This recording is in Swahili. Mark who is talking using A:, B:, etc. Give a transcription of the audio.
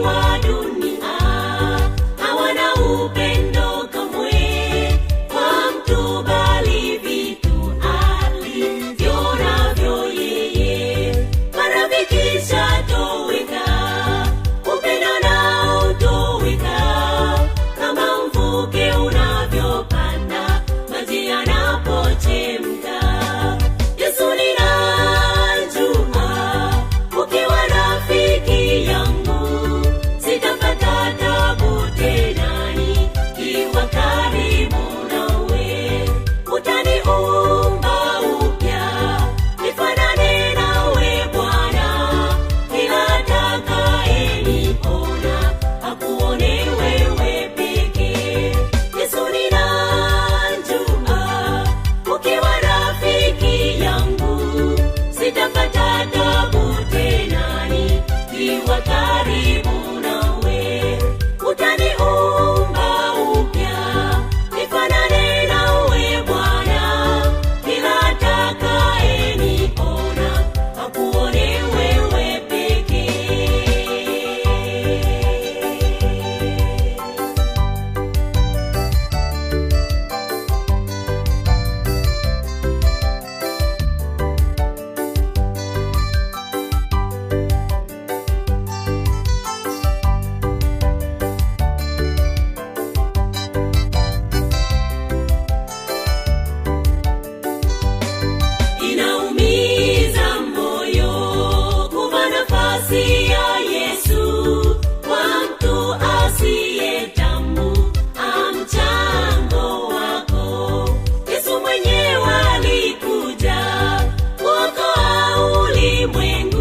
A: wa dunia hawana upendo kamwe kwa mtu, bali vitu alivyo navyo yeye. Marafiki shatoweka, upendo nao hutoweka, kama mvuke unavyopanda maji yanapochemka. Yesu ninajua, ukiwa rafiki yangu sitapata tabu tena nikiwa karibu nawe. Utaniumba upya nifanane nawe Bwana, kila atakayeniona akuone wewe pekee. Yesu ninajua, ukiwa rafiki yangu sitapata tabu tena nikiwa karibu nawe. Utaniumba upya nifanane nawe Bwana, kila atakayeniona akuone wewe pekee. Inaumiza moyo kuva nafasi ya Yesu kwa mtu asiyetambua mchango wako. Yesu mwenyewe alikuja kuokoa ulimwengu.